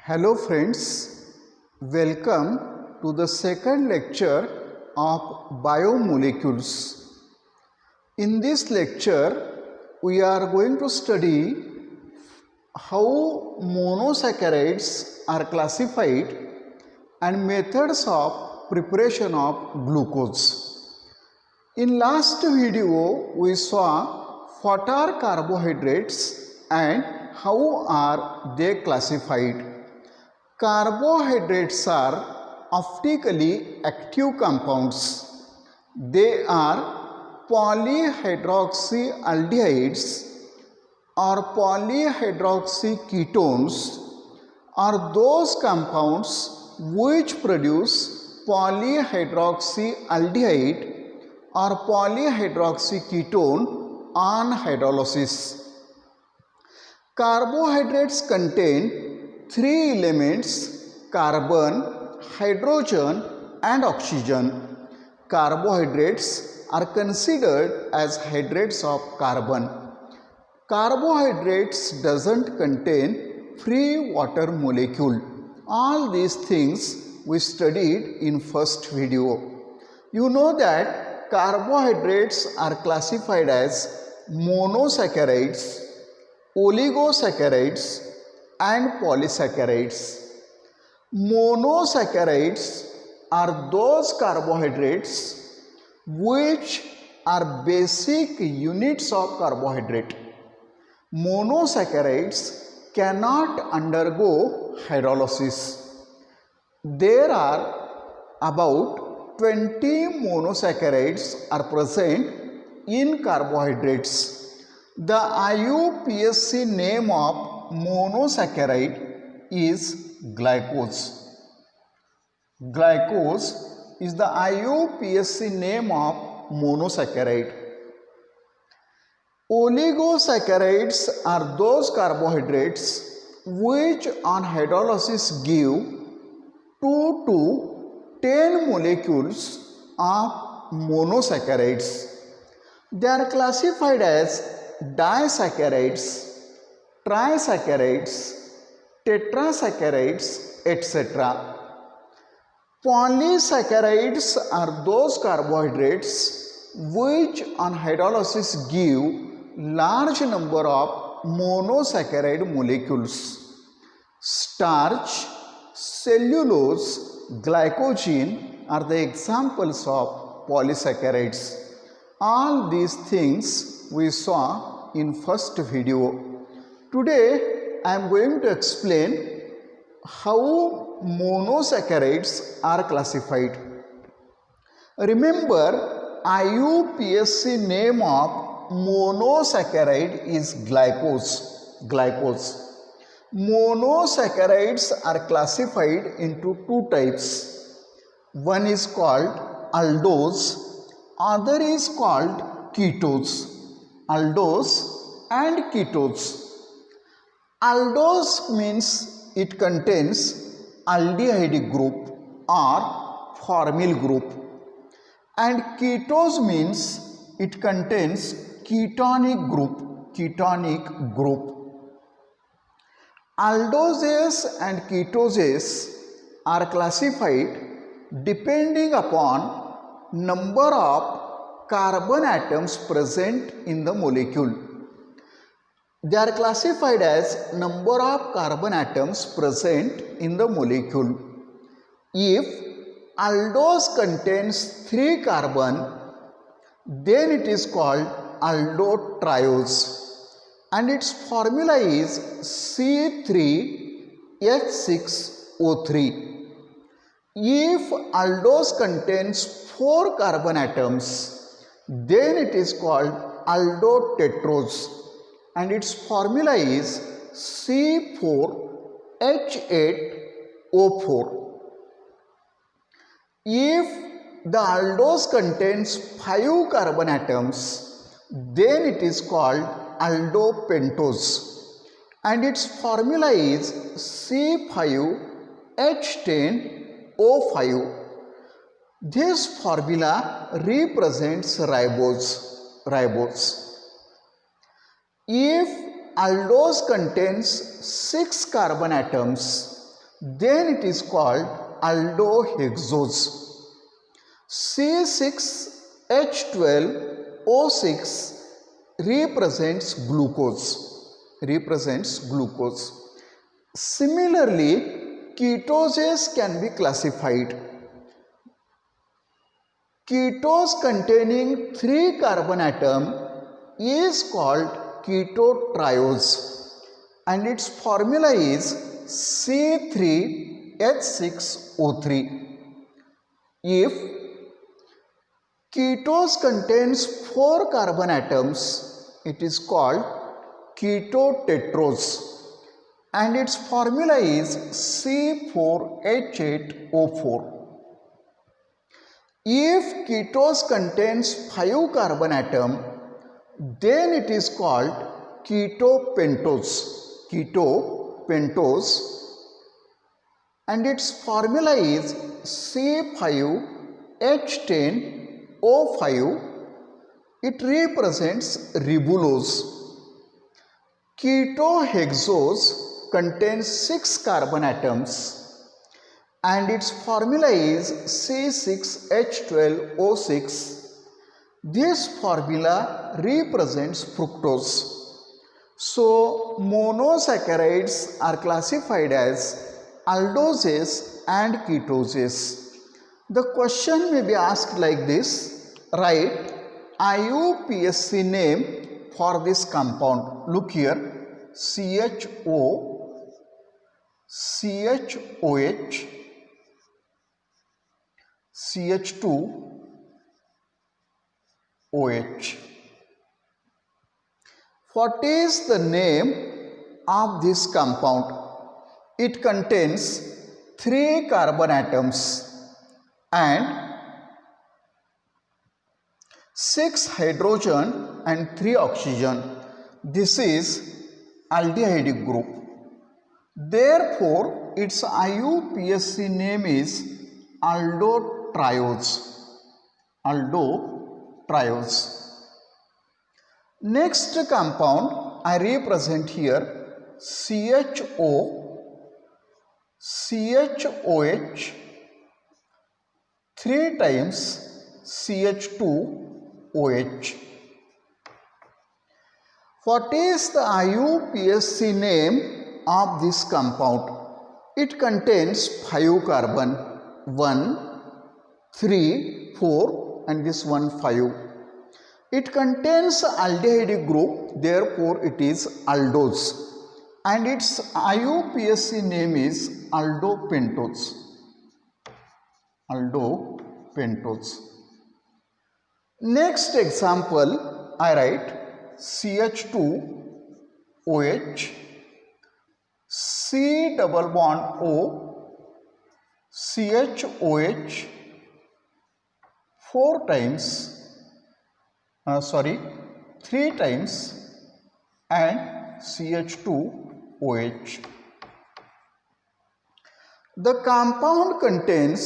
Hello friends, welcome to the second lecture of biomolecules. In this lecture, we are going to study how monosaccharides are classified and methods of preparation of glucose. In last video, we saw what are carbohydrates and how are they classified. Carbohydrates are optically active compounds. They are polyhydroxyaldehydes or polyhydroxyketones are those compounds which produce polyhydroxyaldehyde or polyhydroxyketone on hydrolysis. Carbohydrates contain three elements: carbon, hydrogen and oxygen. Carbohydrates are considered as hydrates of carbon. Carbohydrates doesn't contain free water molecule. All these things we studied in first video. You know that carbohydrates are classified as monosaccharides, oligosaccharides and polysaccharides. Monosaccharides are those carbohydrates which are basic units of carbohydrate. Monosaccharides cannot undergo hydrolysis. There are about 20 monosaccharides are present in carbohydrates. The IUPAC name of monosaccharide is glucose. Glucose is the IUPAC name of monosaccharide. Oligosaccharides are those carbohydrates which on hydrolysis give 2 to 10 molecules of monosaccharides. They are classified as disaccharides, trisaccharides, tetrasaccharides, etc. Polysaccharides are those carbohydrates which on hydrolysis give large number of monosaccharide molecules. Starch, cellulose, glycogen are the examples of polysaccharides. All these things we saw in first video. Today I am going to explain how monosaccharides are classified. Remember, IUPAC name of monosaccharide is glucose. Monosaccharides are classified into two types. One is called aldose, other is called ketose. Aldose and ketose. Aldose means it contains aldehyde group or formyl group, and ketose means it contains ketonic group. Aldoses and ketoses are classified depending upon number of carbon atoms present in the molecule. They are classified as number of carbon atoms present in the molecule. If aldose contains 3 carbon, then it is called aldotriose and its formula is C3H6O3. If aldose contains 4 carbon atoms, then it is called aldotetrose and its formula is C4H8O4. If the aldose contains 5 carbon atoms, then it is called aldopentose and its formula is C5H10O5. This formula represents ribose. If aldose contains 6 carbon atoms, then it is called aldohexose. C6H12O6 represents glucose. Similarly, ketoses can be classified. Ketose containing 3 carbon atom is called ketotriose and its formula is C3H6O3. If ketose contains 4 carbon atoms, it is called ketotetrose and its formula is C4H8O4. If ketose contains 5 carbon atom, then it is called ketopentose and its formula is C5H10O5. It represents ribulose. Ketohexose contains 6 carbon atoms and its formula is C6H12O6. This formula represents fructose. So monosaccharides are classified as aldoses and ketoses. The question may be asked like this: write IUPAC name for this compound. Look here, CHO, CHOH, CH2OH. What is the name of this compound? It contains 3 carbon atoms and 6 hydrogen and 3 oxygen. This is aldehydic group. Therefore, its IUPAC name is aldotriose. Next compound I represent here CHO, CHOH, 3 times CH2OH. What is the IUPAC name of this compound? It contains 5 carbon, 1, 3, 4 and this one 5. It contains aldehydic group, therefore it is aldose and its IUPAC name is aldopentose. Next example I write CH2OH, C double bond O, CHOH 3 times and CH2OH. The compound contains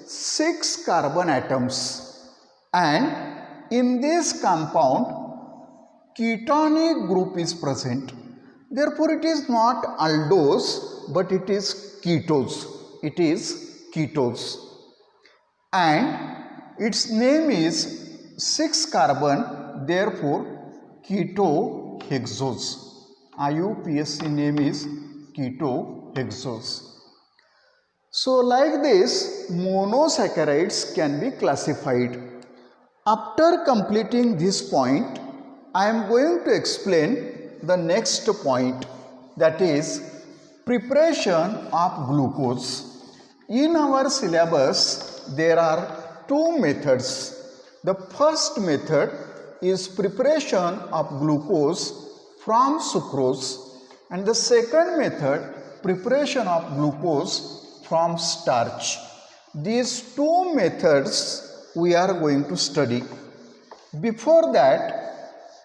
6 carbon atoms and in this compound ketonic group is present. Therefore, it is not aldose but it is ketose. And its name is 6 carbon, therefore ketohexose. IUPAC name is ketohexose. So like this, monosaccharides can be classified. After completing this point, I am going to explain the next point, that is preparation of glucose. In our syllabus, there are 2 methods. The first method is preparation of glucose from sucrose and the second method preparation of glucose from starch. These 2 methods we are going to study. Before that,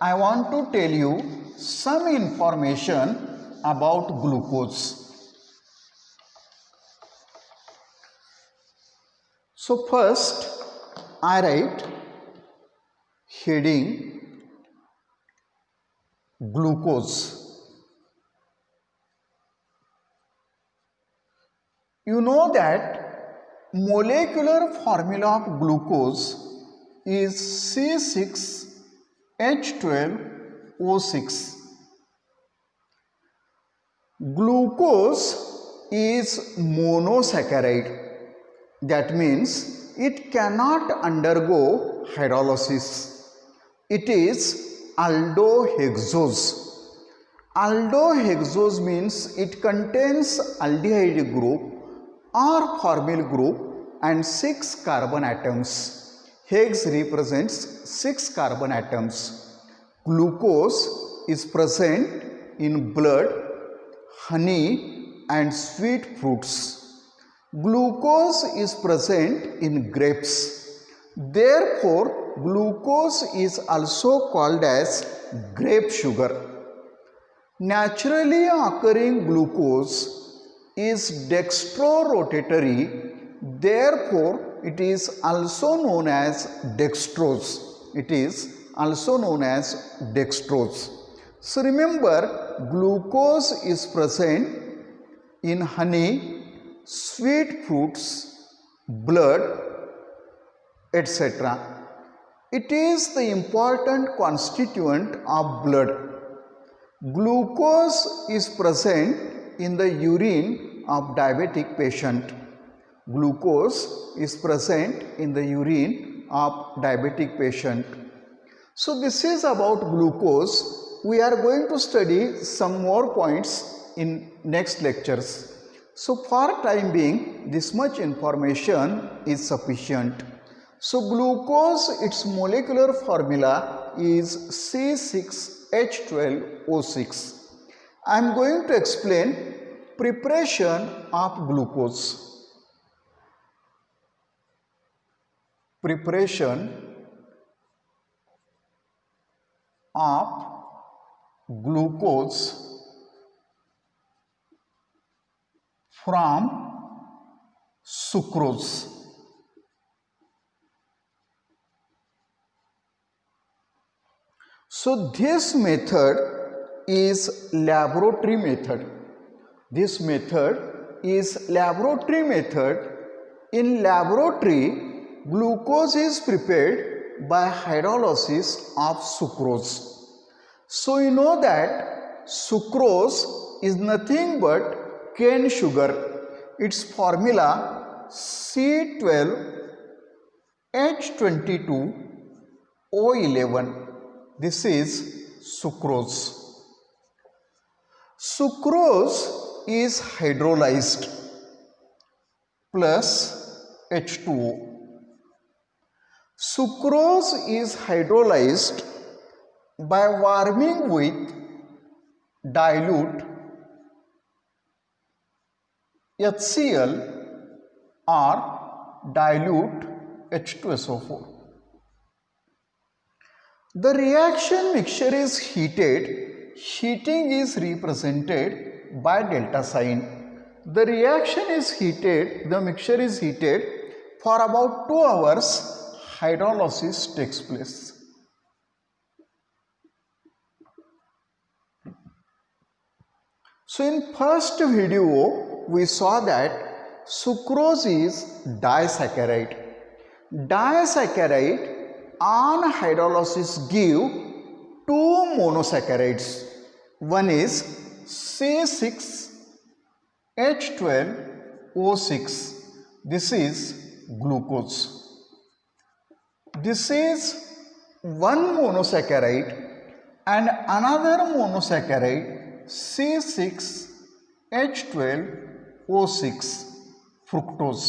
I want to tell you some information about glucose. So first I write heading glucose. You know that molecular formula of glucose is C6H12O6. Glucose is monosaccharide. That means it cannot undergo hydrolysis. It is aldohexose. Aldohexose means it contains aldehyde group or formyl group and 6 carbon atoms. Hex represents 6 carbon atoms. Glucose is present in blood, honey and sweet fruits. Glucose is present in grapes. Therefore, glucose is also called as grape sugar. Naturally occurring glucose is dextrorotatory, therefore it is also known as dextrose. It is also known as dextrose. So remember, glucose is present in honey, sweet fruits, blood, etc. It is the important constituent of blood. Glucose is present in the urine of diabetic patient. Glucose is present in the urine of diabetic patient. So this is about glucose. We are going to study some more points in next lectures. So for time being, this much information is sufficient. So glucose, its molecular formula is C6H12O6. I am going to explain preparation of glucose. Preparation of glucose from sucrose. So this method is laboratory method. This method is laboratory method. In laboratory, glucose is prepared by hydrolysis of sucrose. So you know that sucrose is nothing but cane sugar. Its formula C12H22O11. This is sucrose. Sucrose is hydrolyzed plus H2O. Sucrose is hydrolyzed by warming with dilute HCl or dilute H2SO4. The reaction mixture is heated. Heating is represented by delta sign. The reaction is heated, the mixture is heated for about 2 hours. Hydrolysis takes place. So in first video, we saw that sucrose is disaccharide. Disaccharide on hydrolysis give 2 monosaccharides. One is C6H12O6. This is glucose. This is one monosaccharide and another monosaccharide C6H12O6, fructose.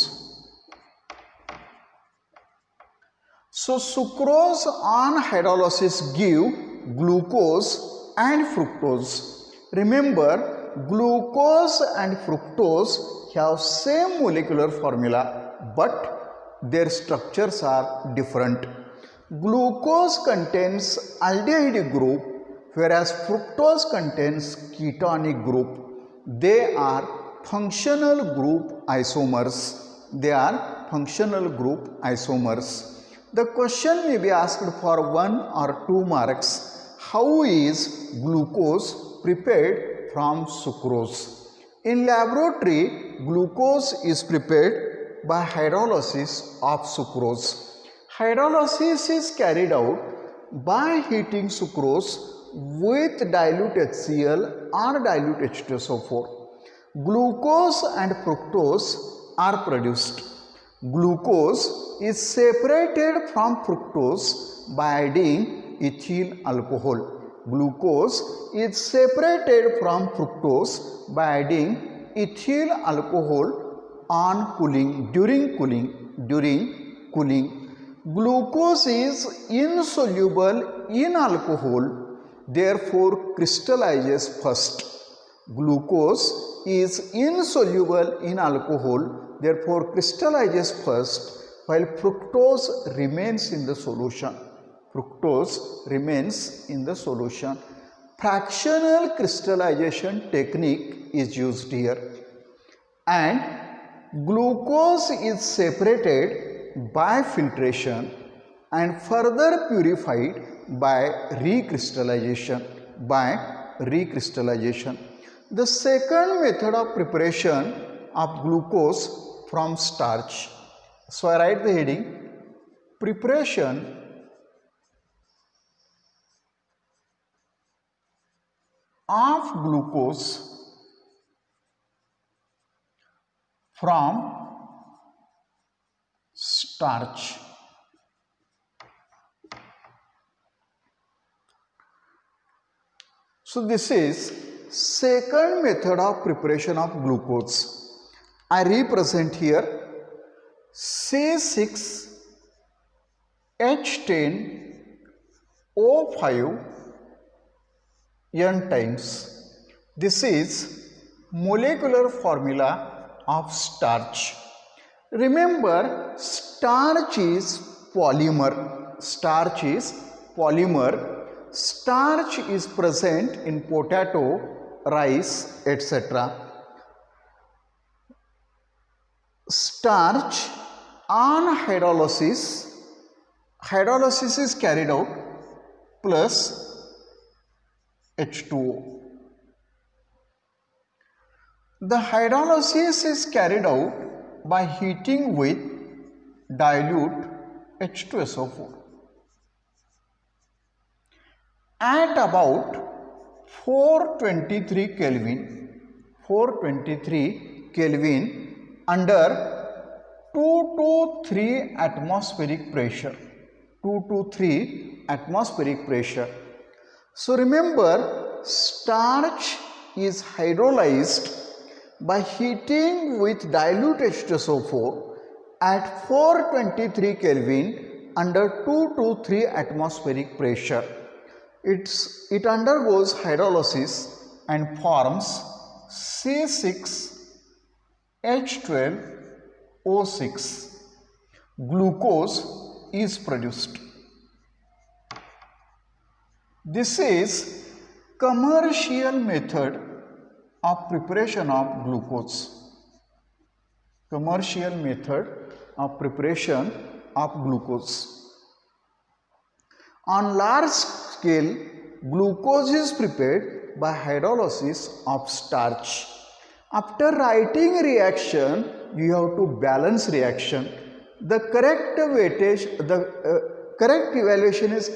So sucrose on hydrolysis give glucose and fructose. Remember, glucose and fructose have same molecular formula, but their structures are different. Glucose contains aldehyde group, whereas fructose contains ketonic group. They are functional group isomers. They are functional group isomers. The question may be asked for 1 or 2 marks. How is glucose prepared from sucrose? In laboratory, glucose is prepared by hydrolysis of sucrose. Hydrolysis is carried out by heating sucrose with dilute HCl or dilute H2SO4. Glucose and fructose are produced. Glucose is separated from fructose by adding ethyl alcohol. Glucose is separated from fructose by adding ethyl alcohol on cooling, during cooling. Glucose is insoluble in alcohol, therefore crystallizes first. Glucose is insoluble in alcohol, therefore crystallizes first, while fructose remains in the solution. Fractional crystallization technique is used here, and glucose is separated by filtration and further purified by recrystallization. The second method of preparation of glucose from starch. So I write the heading: preparation of glucose from starch. So this is second method of preparation of glucose. I represent here C6H10O5 N times. This is molecular formula of starch. Remember, starch is polymer. Starch is present in potato, rice, etc. Starch on hydrolysis is carried out plus H2O. The hydrolysis is carried out by heating with dilute H2SO4 at about 423 Kelvin under 2 to 3 atmospheric pressure. So remember, starch is hydrolyzed by heating with dilute H2SO4 at 423 Kelvin under 2 to 3 atmospheric pressure. It undergoes hydrolysis and forms C6H12O6. Glucose is produced. This is commercial method of preparation of glucose. On large scale, glucose is prepared by hydrolysis of starch. After writing reaction, you have to balance reaction. The correct evaluation is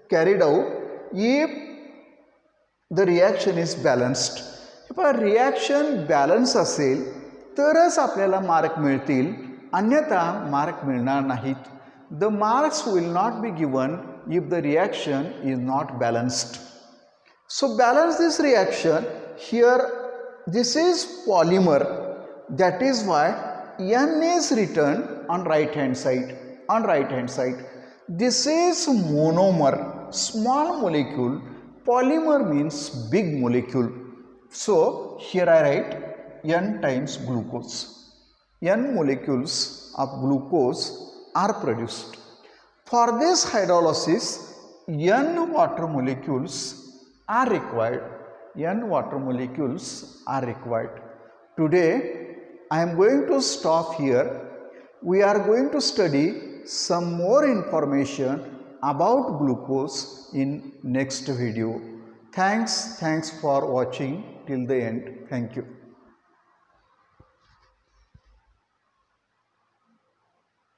carried out if the reaction is balanced. if a reaction balance असेल तरच आपल्याला mark मिळतील, अन्यथा mark मिळणार नाहीत. The marks will not be given if the reaction is not balanced. So balance this reaction. Here this is polymer, that is why N is written on right hand side. This is monomer, small molecule. Polymer means big molecule. So here I write N times glucose. N molecules of glucose are produced. For this hydrolysis, N water molecules are required. Today I am going to stop here. We are going to study some more information about glucose in next video. Thanks for watching till the end. Thank you.